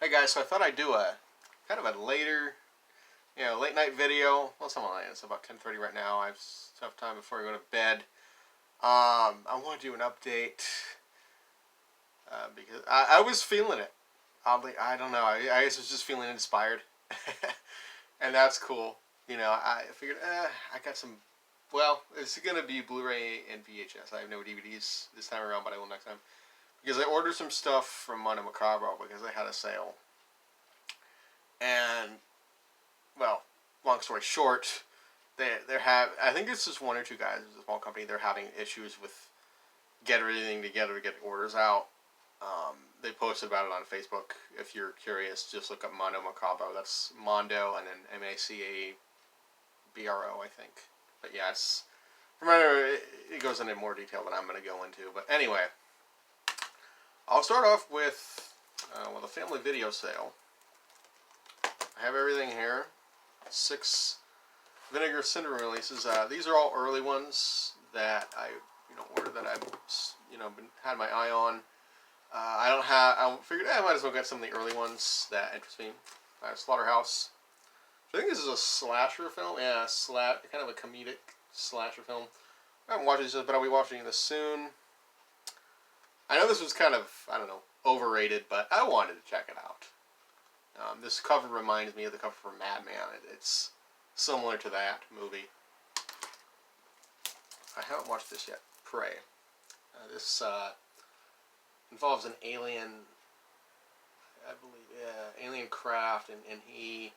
Hey guys, so I thought I'd do a kind of a later, late night video. Well, it's not late. It's about 10:30 right now. I have enough time before I go to bed. I want to do an update because I was feeling it. Oddly, I don't know. I guess I was just feeling inspired, and that's cool. I figured, I got some. Well, it's gonna be Blu-ray and VHS. I have no DVDs this time around, but I will next time because I ordered some stuff from Mondo Macabro because they had a sale. And well, long story short, they have. I think it's just one or two guys. It's a small company. They're having issues with get everything together to get orders out. They posted about it on Facebook. If you're curious, just look up Mondo Macabro. That's Mondo and then Macabro, I think. But yeah, it's remember it goes into more detail than I'm going to go into. But anyway, I'll start off with a family video sale. I have everything here. 6 Vinegar Syndrome releases. These are all early ones that I ordered that I've had my eye on. I figured I might as well get some of the early ones that interest me. Slaughterhouse. I think this is a slasher film. Yeah, kind of a comedic slasher film. I haven't watched this yet, but I'll be watching this soon. I know this was kind of, overrated, but I wanted to check it out. This cover reminds me of the cover for Madman. It's similar to that movie. I haven't watched this yet. Prey. This involves an alien, I believe, alien craft, and he,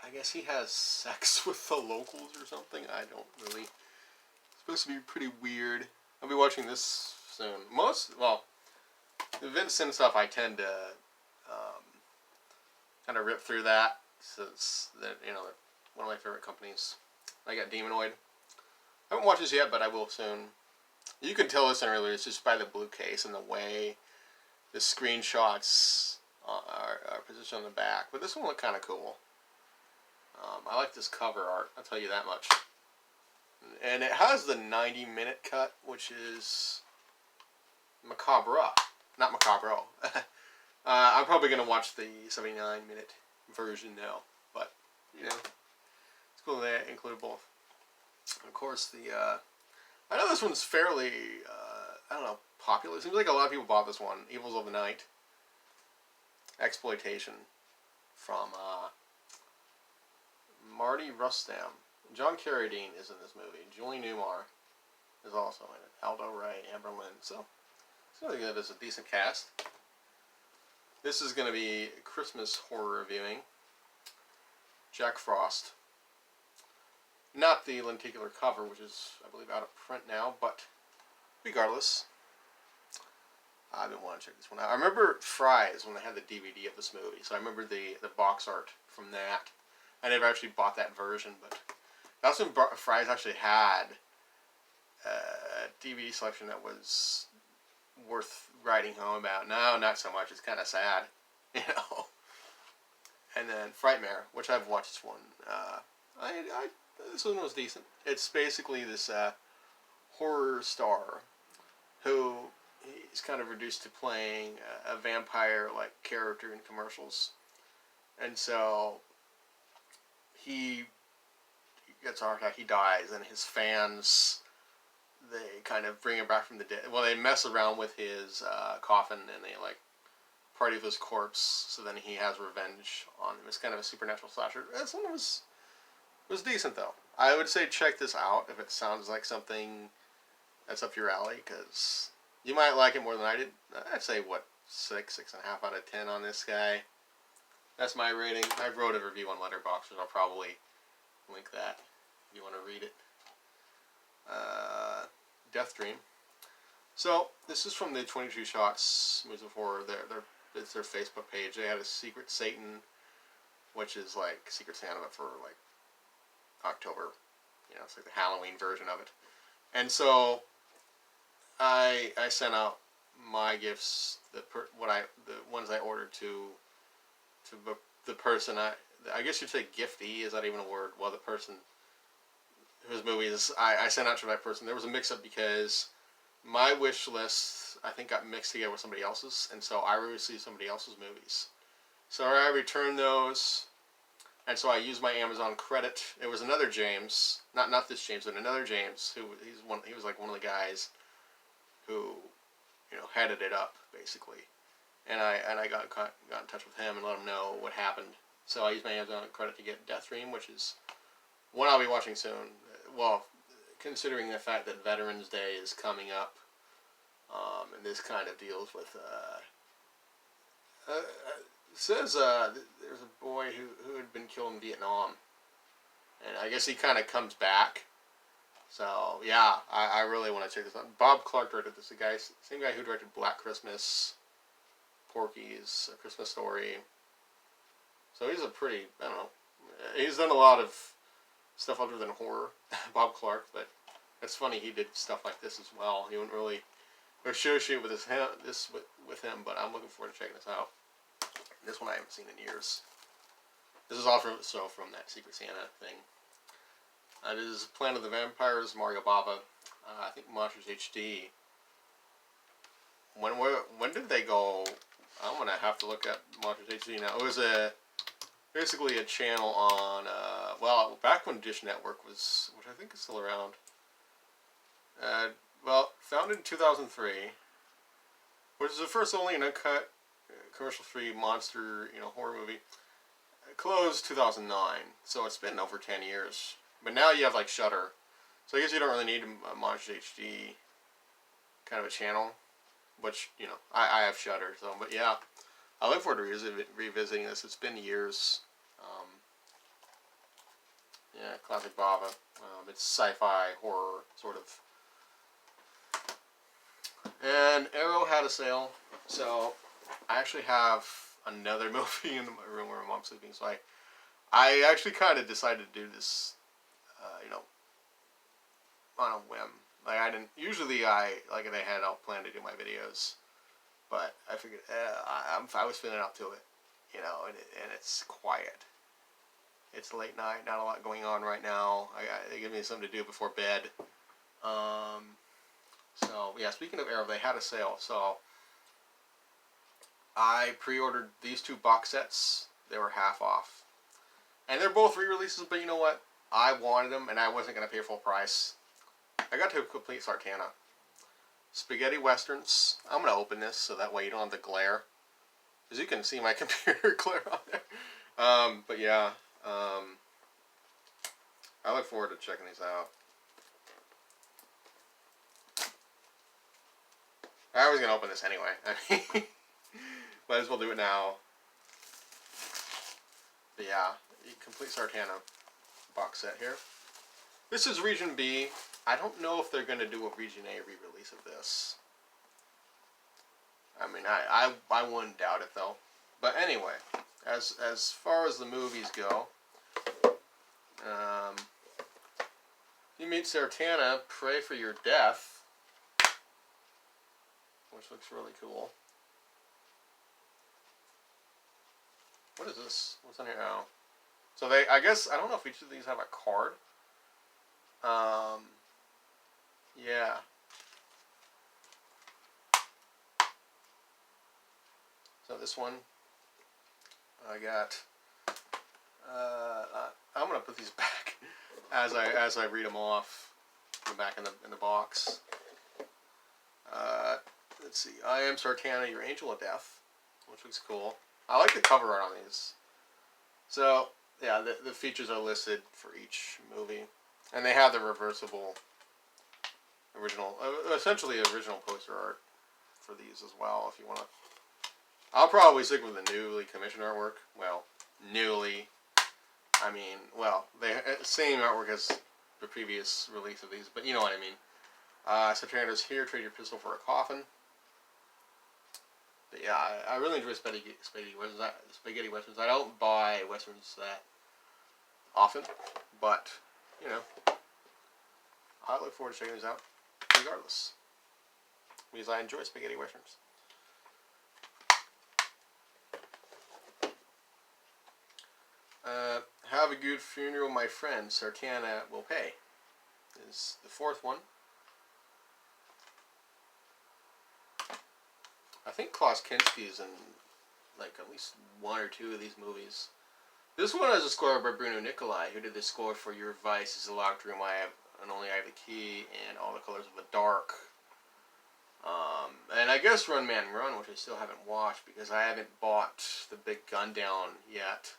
I guess he has sex with the locals or something. I don't really. It's supposed to be pretty weird. I'll be watching this soon. The Vincent stuff I tend to kind of rip through that, since they're one of my favorite companies. I got Demonoid. I haven't watched this yet, but I will soon. You can tell this earlier. It's just by the blue case and the way the screenshots are positioned on the back. But this one looked kind of cool. I like this cover art. I'll tell you that much. And it has the 90-minute cut, which is macabre, not macabro. I'm probably going to watch the 79-minute version now, but, it's cool they included both. Of course, I know this one's fairly, popular. It seems like a lot of people bought this one, Evils of the Night. Exploitation from Marty Rustam. John Carradine is in this movie. Julie Newmar is also in it. Aldo Ray, Amber Lynn. So, it's really good. It's a decent cast. This is going to be Christmas horror reviewing. Jack Frost. Not the lenticular cover, which is, I believe, out of print now, but regardless, I've been wanting to check this one out. I remember Fry's when they had the DVD of this movie, so I remember the box art from that. I never actually bought that version, but that's when Fry's actually had a DVD selection that was worth writing home about. No, not so much. It's kind of sad, And then Frightmare, which I've watched this one. This one was decent. It's basically this horror star who he's kind of reduced to playing a vampire-like character in commercials. And so he gets a heart attack, he dies, and his fans, they kind of bring him back from the dead. Well, they mess around with his coffin, and they, party with his corpse, so then he has revenge on him. It's kind of a supernatural slasher. This one was decent, though. I would say check this out if it sounds like something that's up your alley, because you might like it more than I did. I'd say, 6.5 out of 10 on this guy. That's my rating. I wrote a review on Letterboxd, and I'll probably link that if you want to read it. Death Dream. So, this is from the 22 Shots Movies of Horror. It's their Facebook page. They had a Secret Satan, which is like Secret Santa, but for October. It's like the Halloween version of it. And so I sent out my gifts, the ones I ordered to the person. I guess you'd say giftee. Is that even a word? Well, the person whose movie is I sent out to that person. There was a mix-up because my wish list, I think, got mixed together with somebody else's, and so I received somebody else's movies. So I returned those, and so I used my Amazon credit. It was another James, not this James, but another James, who he was like one of the guys who, headed it up basically. And I got in touch with him and let him know what happened. So I used my Amazon credit to get Death Dream, which is one I'll be watching soon. Well, considering the fact that Veterans Day is coming up, and this kind of deals with, it says there's a boy who had been killed in Vietnam, and I guess he kind of comes back. So yeah, I really want to check this out. Bob Clark directed this. The guy, same guy who directed Black Christmas, Porky's, A Christmas Story. So he's a pretty, I don't know, he's done a lot of stuff other than horror, Bob Clark, but it's funny he did stuff like this as well. He wouldn't really associate with with him, but I'm looking forward to checking this out. This one I haven't seen in years. This is all from that Secret Santa thing. It is Planet of the Vampires, Mario Bava. I think Monsters HD. When did they go? I'm gonna have to look at Monsters HD now. It was basically a channel on back when Dish Network was, which I think is still around. Founded in 2003, which is the first only uncut commercial-free monster horror movie. It closed 2009, so it's been over 10 years. But now you have like Shudder, so I guess you don't really need a Monsters HD kind of a channel, which I have Shudder. So, but yeah, I look forward to revisiting this. It's been years. Yeah, classic Bava. It's sci-fi horror sort of. And Arrow had a sale, so I actually have another movie in my room where my mom's sleeping. So I actually kind of decided to do this, on a whim. Like I didn't usually like if I had I'll plan to do my videos, but I figured I was feeling up to it, and it's quiet. It's late night, not a lot going on right now. They give me something to do before bed. So yeah, speaking of Arrow, they had a sale, so I pre-ordered these two box sets. They were half off, and they're both re-releases. But you know what? I wanted them, and I wasn't going to pay full price. I got to complete Sartana. Spaghetti Westerns. I'm going to open this so that way you don't have the glare. As you can see my computer glare on there. But yeah. I look forward to checking these out. I was going to open this anyway. I mean, might as well do it now. But yeah, complete Sartana box set here. This is Region B. I don't know if they're going to do a Region A re-release of this. I mean, I wouldn't doubt it though. But anyway, as far as the movies go, you meet Sartana, Pray for Your Death, which looks really cool. What is this? What's on here now? So I guess, I don't know if each of these have a card. Yeah. So this one, I got, I'm going to put these back as I read them off. Put them back in the box. Let's see. I Am Sartana, Your Angel of Death, which looks cool. I like the cover art on these. So, yeah, the features are listed for each movie. And they have the reversible essentially original poster art for these as well, if you want to. I'll probably stick with the newly commissioned artwork. Well, newly. I mean, well, they same artwork as the previous release of these, but you know what I mean. Sartana's Here, Trade Your Pistol for a Coffin. But yeah, I really enjoy spaghetti westerns. I don't buy westerns that often, but I look forward to checking these out regardless, because I enjoy spaghetti westerns. Have a Good Funeral, My Friend, Sartana Will Pay is the fourth one. think Klaus Kinski is in like at least one or two of these movies. This one has a score by Bruno Nicolai, who did the score for Your Vice Is a Locked Room, I Have and Only I Have the Key, and All the Colors of the Dark. And I guess Run Man Run, which I still haven't watched because I haven't bought The Big Gun Down yet.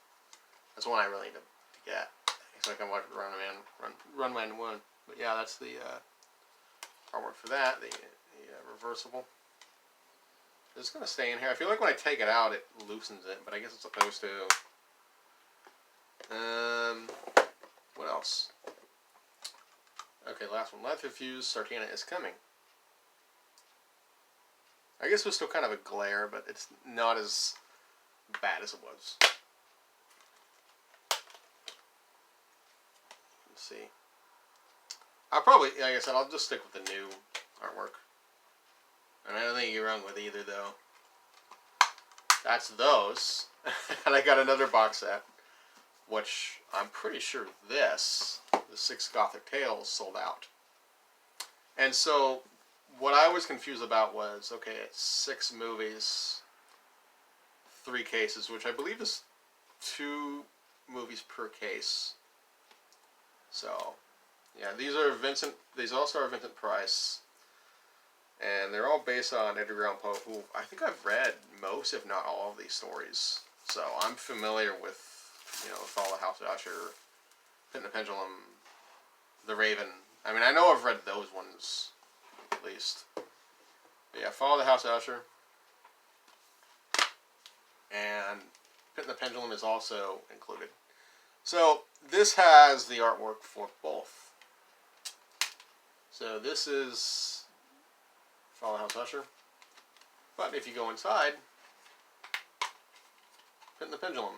That's one I really need to get, so I can watch Run Man Run. But yeah, that's the artwork for that. The reversible. It's gonna stay in here. I feel like when I take it out, it loosens it, but I guess it's supposed to. What else? Okay, last one. Life of Fuse Sartina Is Coming. I guess it was still kind of a glare, but it's not as bad as it was. Let's see. I'll probably, like I said, I'll just stick with the new artwork. And I don't think you're wrong with either, though. That's those. And I got another box set, which I'm pretty sure this, the 6 Gothic Tales, sold out. And so, what I was confused about was, okay, it's 6 movies, 3 cases, which I believe is 2 movies per case. So, yeah, these all star Vincent Price. And they're all based on Edgar Allan Poe, who I think I've read most, if not all, of these stories. So I'm familiar with, Fall of the House of Usher, Pit and the Pendulum, The Raven. I mean, I know I've read those ones, at least. But yeah, Fall of the House of Usher. And Pit and the Pendulum is also included. So this has the artwork for both. So this is Fall of the House of Usher. But if you go inside, Pit and the Pendulum.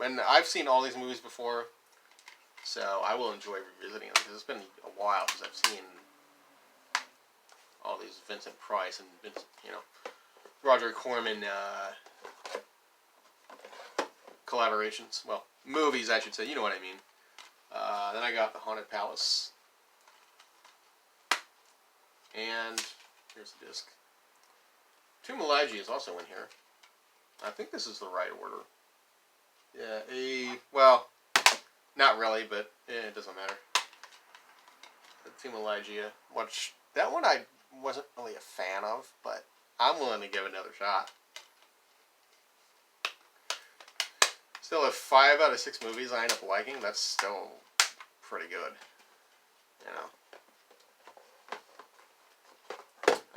And I've seen all these movies before, so I will enjoy revisiting them because it's been a while since I've seen all these Vincent Price and Roger Corman collaborations. Well, movies, I should say. You know what I mean. Then I got The Haunted Palace. And here's the disc. Tomb of Lagi is also in here. I think this is the right order. Yeah, well, not really, but it doesn't matter. The Tomb of Lagi, which, that one I wasn't really a fan of, but I'm willing to give it another shot. Still, if 5 out of 6 movies I end up liking, that's still pretty good.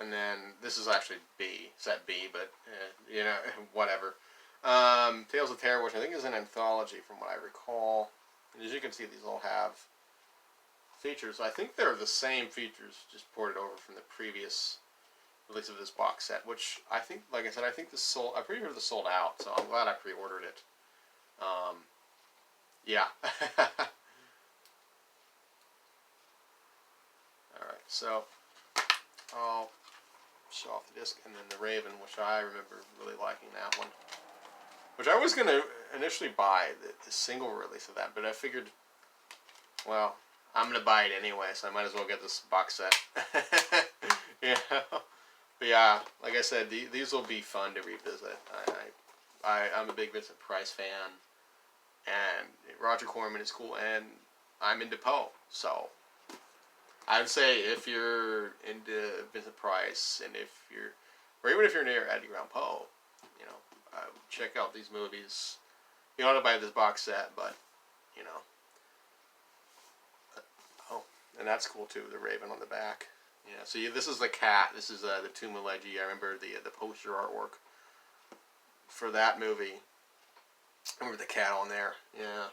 And then this is actually B, set B, but whatever. Tales of Terror, which I think is an anthology from what I recall. And as you can see, these all have features. I think they're the same features, just ported over from the previous release of this box set, which I think, like I said, I think I pre-ordered this sold out, so I'm glad I pre-ordered it. Yeah. Alright, so I'll show off the disc, and then The Raven, which I remember really liking that one. Which I was going to initially buy the single release of that, but I figured, well, I'm going to buy it anyway, so I might as well get this box set. But yeah, like I said, these will be fun to revisit. I'm a big Vincent Price fan, and Roger Corman is cool, and I'm into Poe, so I would say if you're into Vincent Price, and or even if you're near Edgar Allan Poe, check out these movies. You don't have to buy this box set, but oh, and that's cool too. The Raven on the back. Yeah. So this is the cat. This is the Tomb of Lagi. I remember the poster artwork for that movie. I remember the cat on there. Yeah.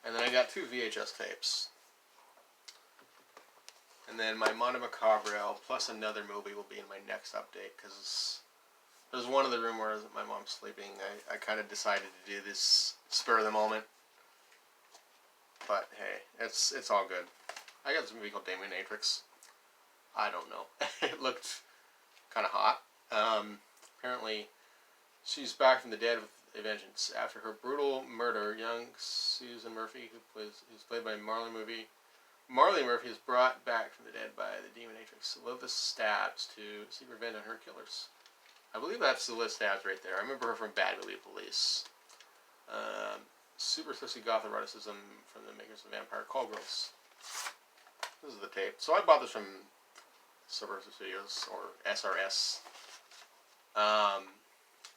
And then I got 2 VHS tapes. And then my Mondo Macabro plus another movie will be in my next update, because there's one of the room where my mom's sleeping. I kind of decided to do this spur of the moment. But hey, it's all good. I got this movie called Dominatrix. I don't know. It looked kind of hot. Apparently, she's back from the dead with a vengeance. After her brutal murder, young Susan Murphy, who's played by Marley Murphy, is brought back from the dead by the Dominatrix. Lothus stabs to seek revenge on her killers. I believe that's the list I have right there. I remember her from Bad Movie Police. Super Sissy Goth Eroticism from the makers of Vampire Call Girls. This is the tape. So I bought this from Subversive Studios, or SRS.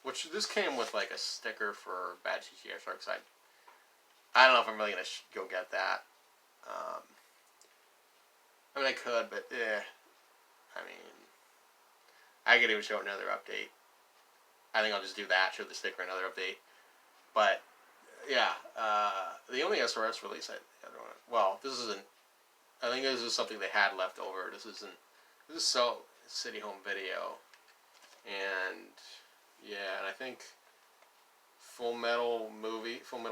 Which this came with like a sticker for Bad CGI Shark Side. I don't know if I'm really going to go get that. I mean, I could, but I mean, I could even show another update. I think I'll just do that, show the sticker, another update. But, yeah, the only SRS release, well, this isn't, I think this is something they had left over. This is City Home Video. And, yeah, and I think Full Metal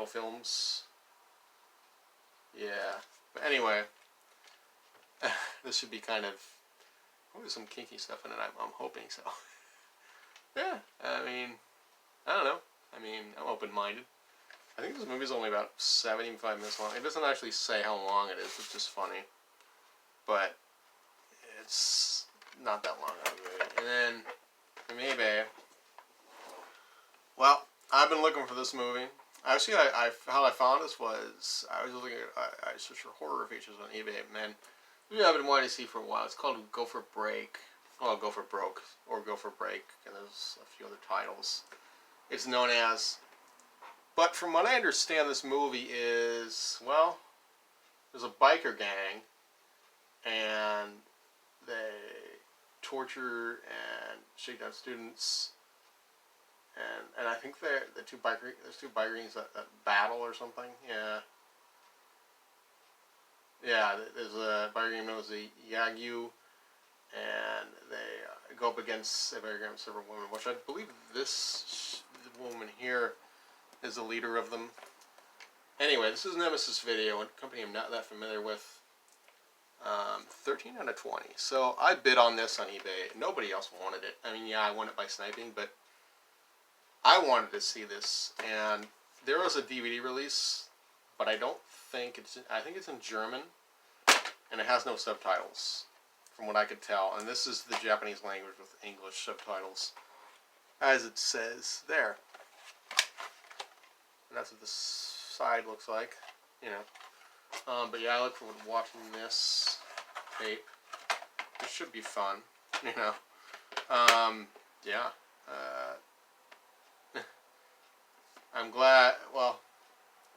Films. Yeah. But anyway, this should be kind of, hopefully some kinky stuff in it. I'm hoping so. Yeah, I mean, I don't know. I mean, I'm open-minded. I think this movie's only about 75 minutes long. It doesn't actually say how long it is. It's just funny. But it's not that long of a movie. And then, from eBay, well, I've been looking for this movie. Actually, how I found this was, I was looking at, I searched for horror features on eBay, and then, movie I've been wanting to see for a while. It's called Go for Break. Well, Go for Broke, or Go for Break, and there's a few other titles. It's known as. But from what I understand, this movie is, well, there's a biker gang, and they torture and shake down students, and I think there's two biker gangs that battle or something. Yeah, there's a biker gang known as the Yagyu, and they go up against a biker gang of several women, which I believe this woman here is the leader of them. Anyway, this is Nemesis Video, a company I'm not that familiar with. 13 out of 20. So I bid on this on eBay. Nobody else wanted it. I mean, yeah, I won it by sniping, but I wanted to see this. And there was a DVD release, but I don't think I think it's in German, and it has no subtitles, from what I could tell. And this is the Japanese language with English subtitles, as it says there. And that's what the side looks like, you know. But yeah, I look forward to watching this tape. It should be fun, you know. Yeah. I'm glad, well,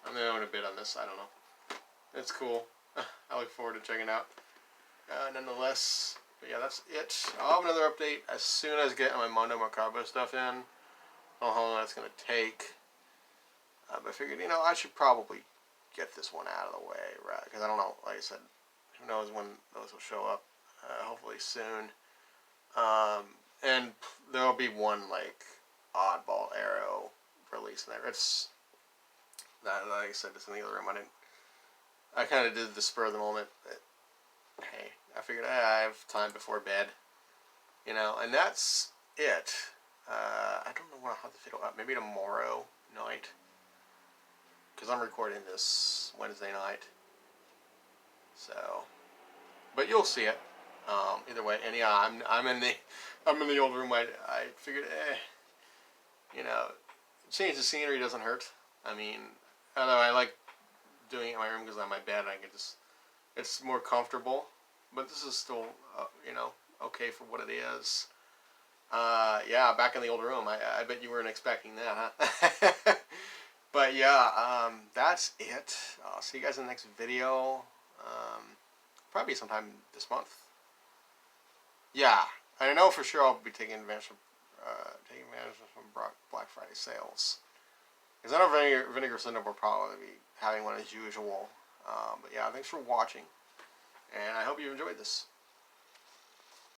I'm going to bid on this, I don't know. It's cool. I look forward to checking it out. Nonetheless, but yeah, that's it. I'll have another update as soon as I get my Mondo Macabro stuff in. I don't know how long that's going to take. But I figured, you know, I should probably get this one out of the way, right? Because I don't know, like I said, who knows when those will show up. Hopefully soon. And there'll be one, like, oddball arrow release in there. It's, like I said, it's in the other room. I kind of did the spur of the moment, but hey, I figured I have time before bed, you know, and that's it. I don't know when I'll have the video up. Maybe tomorrow night, because I'm recording this Wednesday night. So, but you'll see it. Either way, and yeah, I'm in the old room. I figured, you know, change the scenery doesn't hurt. I mean, although I like doing it in my room because I'm on my bed, and I can just, it's more comfortable. But this is still, you know, okay for what it is. Yeah, back in the old room. I bet you weren't expecting that, huh? But yeah, that's it. I'll see you guys in the next video. Probably sometime this month. Yeah, I know for sure I'll be taking advantage of some Black Friday sales. Because I know Vinegar Syndrome will probably be having one as usual. But yeah, thanks for watching. And I hope you enjoyed this.